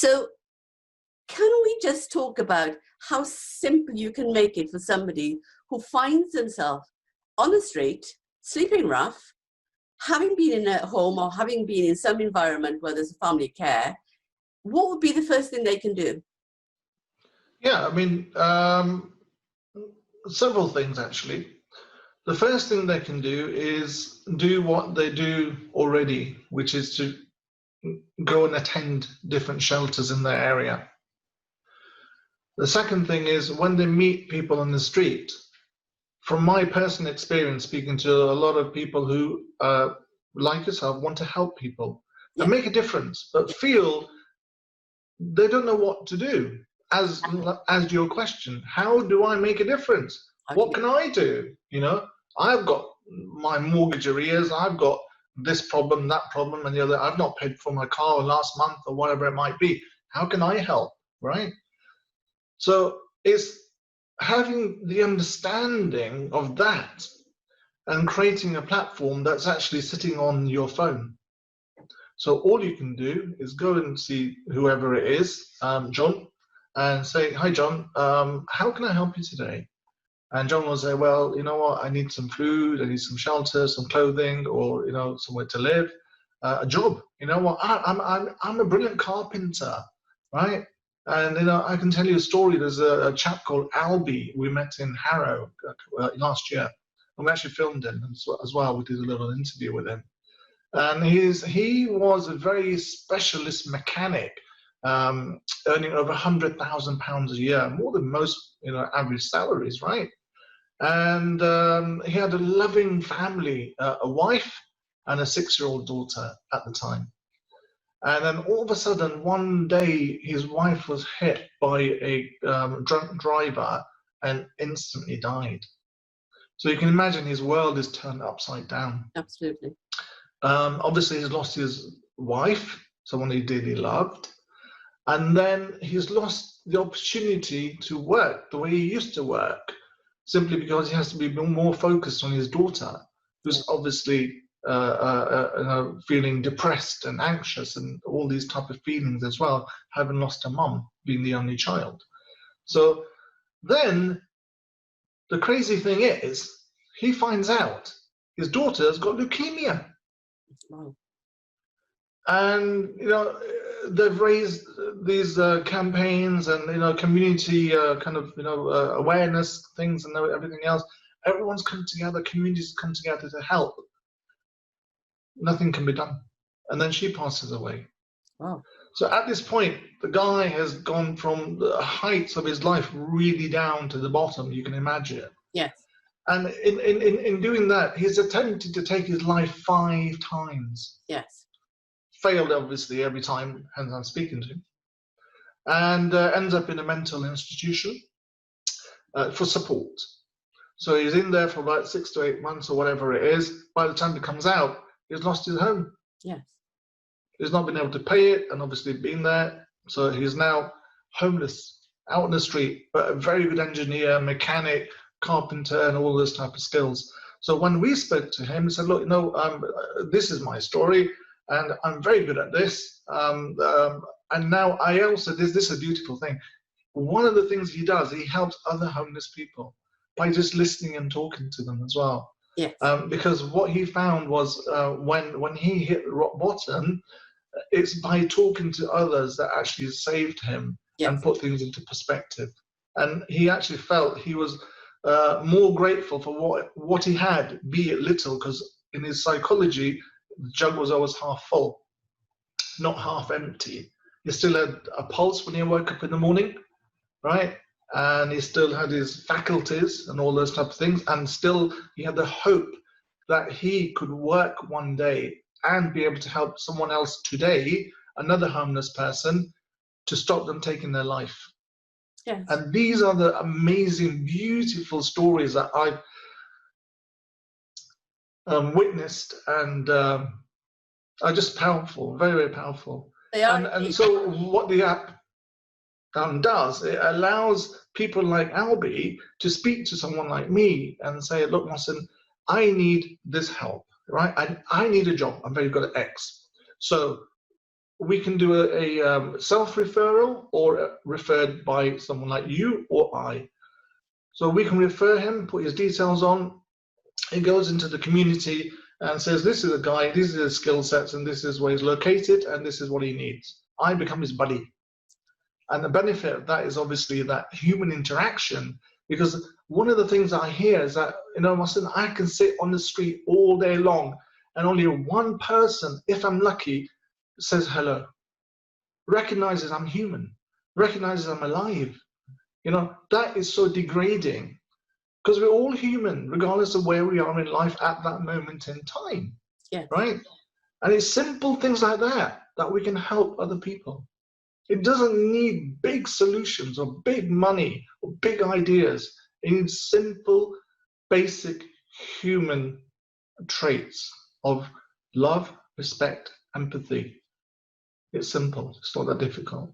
So can we just talk about how simple you can make it for somebody who finds themselves on the street, sleeping rough, having been in a home or having been in some environment where there's family care? What would be the first thing they can do? Yeah, I mean, several things actually. The first thing they can do is do what they do already, which is to go and attend different shelters in their area. The second thing is when they meet people on the street, from my personal experience speaking to a lot of people who, like yourself, want to help people and make a difference, but feel they don't know what to do. As your question, how do I make a difference? What can I do? You know, I've got my mortgage arrears, I've got this problem, that problem, and the other. I've not paid for my car last month or whatever it might be. How can I help, right? So it's having the understanding of that and creating a platform that's actually sitting on your phone. So all you can do is go and see whoever it is, John, and say, hi, John, how can I help you today? And John will say, well, you know what, I need some food, I need some shelter, some clothing, or, you know, somewhere to live, a job. You know what, I'm a brilliant carpenter, right? And, you know, I can tell you a story. There's a chap called Albie we met in Harrow last year. And we actually filmed him as well. We did a little interview with him. And he was a very specialist mechanic, earning over £100,000 a year, more than most, you know, average salaries, right? And he had a loving family, a wife and a 6-year-old daughter at the time. And then all of a sudden, one day, his wife was hit by a drunk driver and instantly died. So you can imagine his world is turned upside down. Absolutely. Obviously, he's lost his wife, someone he dearly loved. And then he's lost the opportunity to work the way he used to work, simply because he has to be more focused on his daughter, who's obviously feeling depressed and anxious and all these type of feelings as well, having lost her mum, being the only child. So then the crazy thing is, he finds out his daughter's got leukemia. Wow. And, you know, they've raised these campaigns and, you know, community kind of, you know, awareness things and everything else. Everyone's come together, communities come together to help. Nothing can be done. And then she passes away. Wow. So at this point, the guy has gone from the heights of his life really down to the bottom, you can imagine. Yes. And in doing that, he's attempted to take his life 5 times. Yes. Failed, obviously, every time, hence I'm speaking to him. And ends up in a mental institution for support. So he's in there for about 6 to 8 months or whatever it is. By the time he comes out, he's lost his home. Yes. He's not been able to pay it and obviously been there. So he's now homeless, out on the street, but a very good engineer, mechanic, carpenter, and all those type of skills. So when we spoke to him, he said, look, you know, this is my story and I'm very good at this. And now I also, this is a beautiful thing. One of the things he does, he helps other homeless people by just listening and talking to them as well. Yes. Because what he found was when he hit rock bottom, it's by talking to others that actually saved him and put things into perspective. And he actually felt he was more grateful for what he had, be it little, because in his psychology, the jug was always half full, not half empty. He still had a pulse when he woke up in the morning, right? And he still had his faculties and all those types of things, and still he had the hope that he could work one day and be able to help someone else today, another homeless person, to stop them taking their life. Yes. And these are the amazing, beautiful stories that I've witnessed, and are just powerful, very, very powerful. They are. And so what the app does, it allows people like Albie to speak to someone like me and say, look, Mohsin, I need this help, right? I need a job. I'm very good at X. So we can do a self-referral or referred by someone like you or I. So we can refer him, put his details on. He goes into the community and says, this is a guy, these are his skill sets, and this is where he's located, and this is what he needs. I become his buddy. And the benefit of that is obviously that human interaction, because one of the things I hear is that, Mohsin, I can sit on the street all day long and only one person, if I'm lucky, says hello, recognizes I'm human, recognizes I'm alive. That is so degrading, because we're all human, regardless of where we are in life at that moment in time. Yeah. Right? And it's simple things like that we can help other people. It doesn't need big solutions or big money or big ideas. It needs simple, basic human traits of love, respect, empathy. It's simple. It's not that difficult.